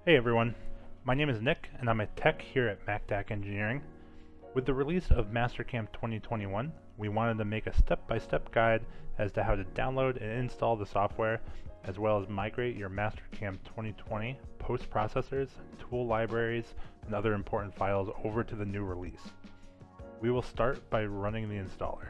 Hey everyone, my name is Nick and I'm a tech here at Macdac Engineering. With the release of Mastercam 2021, we wanted to make a step-by-step guide as to how to download and install the software, as well as migrate your Mastercam 2020 post-processors, tool libraries, and other important files over to the new release. We will start by running the installer.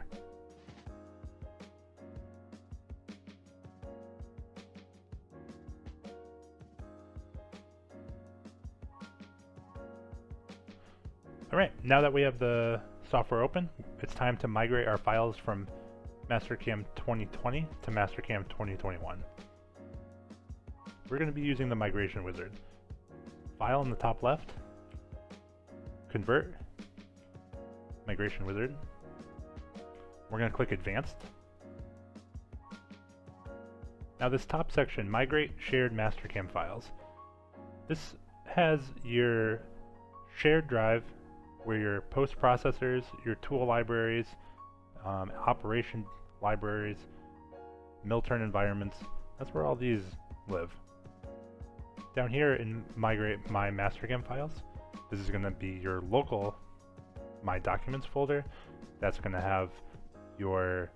Alright, now that we have the software open, it's time to migrate our files from Mastercam 2020 to Mastercam 2021. We're going to be using the migration wizard. File in the top left, Convert, Migration Wizard. We're going to click Advanced. Now this top section, Migrate Shared Mastercam Files. This has your shared drive where your post-processors, your tool libraries, operation libraries, mill-turn environments, that's where all these live. Down here in Migrate My Mastercam Files, this is going to be your local My Documents folder. That's going to have your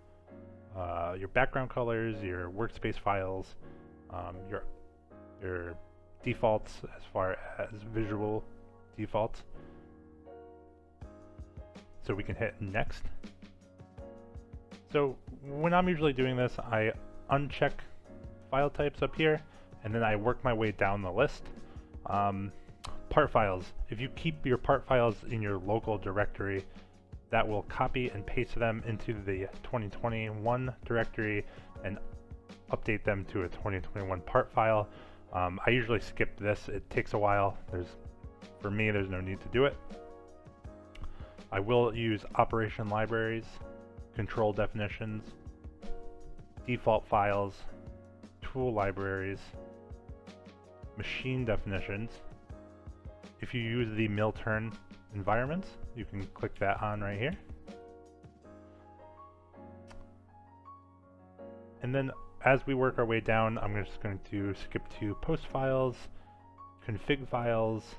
background colors, your workspace files, your defaults as far as visual defaults. So we can hit Next. So when I'm usually doing this, I uncheck file types up here, and then I work my way down the list. Part files. If you keep your part files in your local directory, that will copy and paste them into the 2021 directory and update them to a 2021 part file. I usually skip this. It takes a while. For me, there's no need to do it. I will use operation libraries, control definitions, default files, tool libraries, machine definitions. If you use the mill-turn environments, you can click that on right here. And then as we work our way down, I'm just going to skip to post files, config files,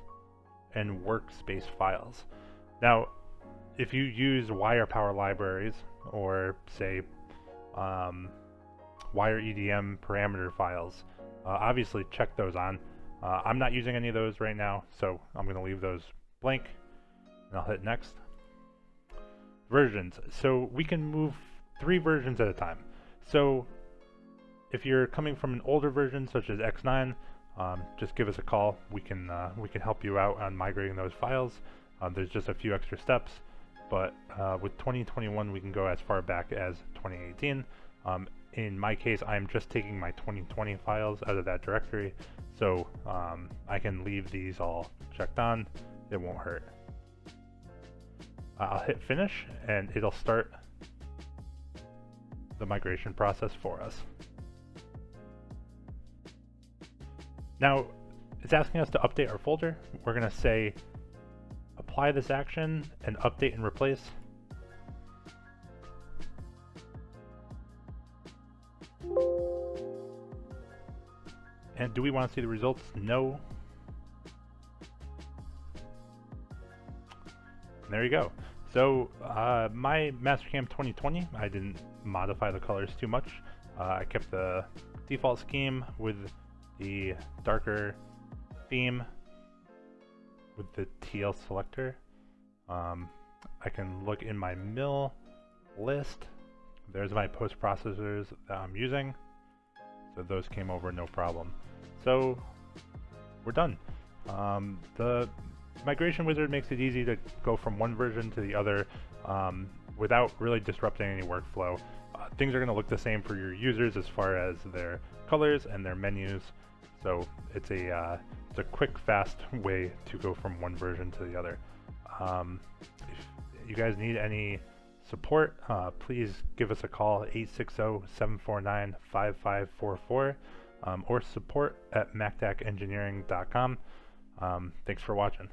and workspace files. Now, if you use wire power libraries or say wire EDM parameter files, obviously check those on. I'm not using any of those right now, so I'm going to leave those blank and I'll hit next. Versions. So we can move 3 versions at a time. So if you're coming from an older version such as X9, just give us a call. We can help you out on migrating those files. There's just a few extra steps. But with 2021, we can go as far back as 2018. In my case, I'm just taking my 2020 files out of that directory, so I can leave these all checked on. It won't hurt. I'll hit finish, and it'll start the migration process for us. Now, it's asking us to update our folder. We're going to say apply this action and update and replace. And do we want to see the results? No. And there you go. So my Mastercam 2020, I didn't modify the colors too much. I kept the default scheme with the darker theme with the TL selector. I can look in my mill list. There's my post processors that I'm using. So those came over no problem. So we're done. The migration wizard makes it easy to go from one version to the other without really disrupting any workflow. Things are going to look the same for your users as far as their colors and their menus. So it's a quick, fast way to go from one version to the other. If you guys need any support, please give us a call, 860-749-5544, or support@macdacengineering.com. Thanks for watching.